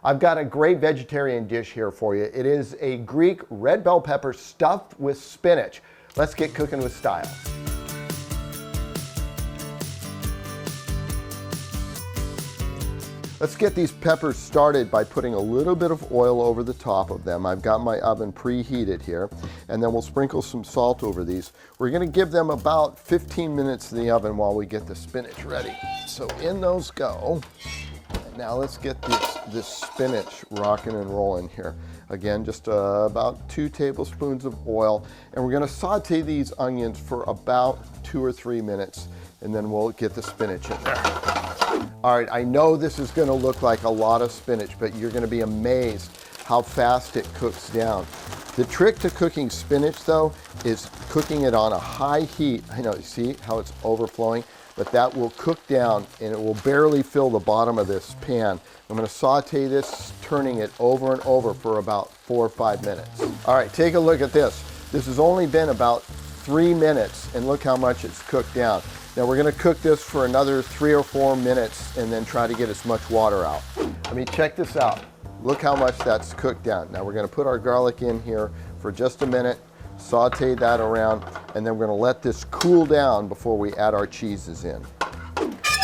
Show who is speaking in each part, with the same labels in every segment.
Speaker 1: I've got a great vegetarian dish here for you. It is a Greek red bell pepper stuffed with spinach. Let's get cooking with style. Let's get these peppers started by putting a little bit of oil over the top of them. I've got my oven preheated here, and then we'll sprinkle some salt over these. We're gonna give them about 15 minutes in the oven while we get the spinach ready. So in those go. Now let's get this spinach rocking and rolling here. Again, just about 2 tablespoons of oil, and we're gonna saute these onions for about 2 or 3 minutes, and then we'll get the spinach in there. All right, I know this is gonna look like a lot of spinach, but you're gonna be amazed how fast it cooks down. The trick to cooking spinach, though, is cooking it on a high heat. I know, you see how it's overflowing? But that will cook down and it will barely fill the bottom of this pan. I'm gonna saute this, turning it over and over for about 4 or 5 minutes. All right, take a look at this. This has only been about 3 minutes, and look how much it's cooked down. Now we're gonna cook this for another 3 or 4 minutes and then try to get as much water out. I mean, check this out. Look how much that's cooked down. Now we're gonna put our garlic in here for just a minute, saute that around, and then we're gonna let this cool down before we add our cheeses in.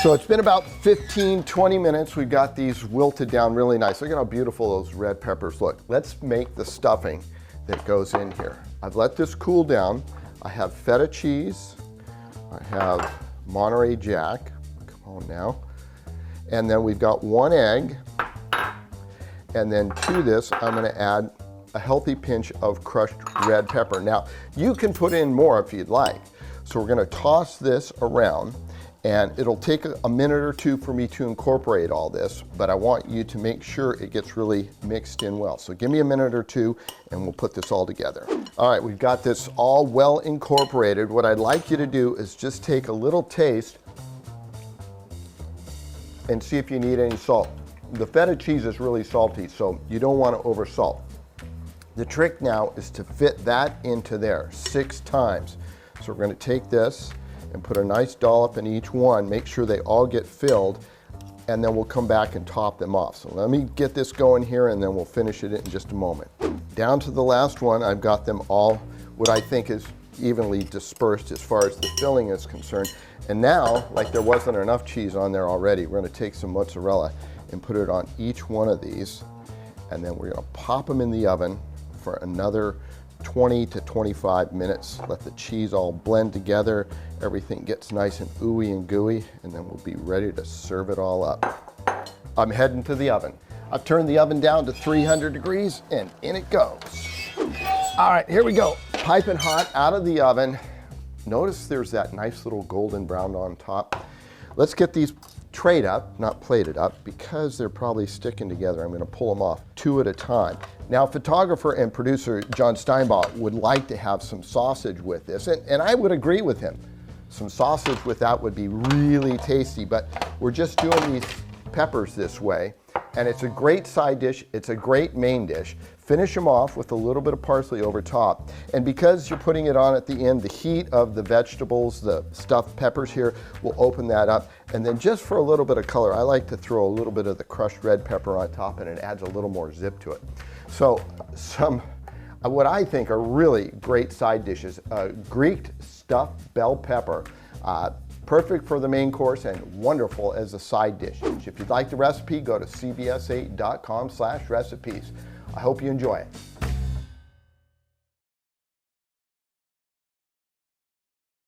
Speaker 1: So it's been about 15, 20 minutes. We've got these wilted down really nice. Look at how beautiful those red peppers look. Let's make the stuffing that goes in here. I've let this cool down. I have feta cheese. I have Monterey Jack, come on now. And then we've got 1 egg. And then to this, I'm gonna add a healthy pinch of crushed red pepper. Now, you can put in more if you'd like. So we're gonna toss this around, and it'll take a minute or 2 for me to incorporate all this, but I want you to make sure it gets really mixed in well. So give me a minute or 2 and we'll put this all together. All right, we've got this all well incorporated. What I'd like you to do is just take a little taste and see if you need any salt. The feta cheese is really salty, so you don't want to over salt. The trick now is to fit that into there 6 times. So we're going to take this and put a nice dollop in each one, make sure they all get filled, and then we'll come back and top them off. So let me get this going here and then we'll finish it in just a moment. Down to the last one, I've got them all what I think is evenly dispersed as far as the filling is concerned. And now, like there wasn't enough cheese on there already, we're gonna take some mozzarella and put it on each one of these, and then we're gonna pop them in the oven for another 20 to 25 minutes. Let the cheese all blend together, everything gets nice and ooey and gooey, and then we'll be ready to serve it all up. I'm heading to the oven. I've turned the oven down to 300 degrees and in it goes. All right, here we go. Piping hot out of the oven. Notice there's that nice little golden brown on top. Let's get these trayed up, not plated up, because they're probably sticking together. I'm gonna pull them off 2 at a time. Now, photographer and producer John Steinbach would like to have some sausage with this, and I would agree with him. Some sausage with that would be really tasty, but we're just doing these peppers this way, and it's a great side dish, it's a great main dish. Finish them off with a little bit of parsley over top, and because you're putting it on at the end, the heat of the vegetables, the stuffed peppers here, will open that up. And then just for a little bit of color, I like to throw a little bit of the crushed red pepper on top, and it adds a little more zip to it. So some what I think are really great side dishes. Greek stuffed bell pepper, perfect for the main course and wonderful as a side dish. If you'd like the recipe, go to cbs8.com/recipes. I hope you enjoy it.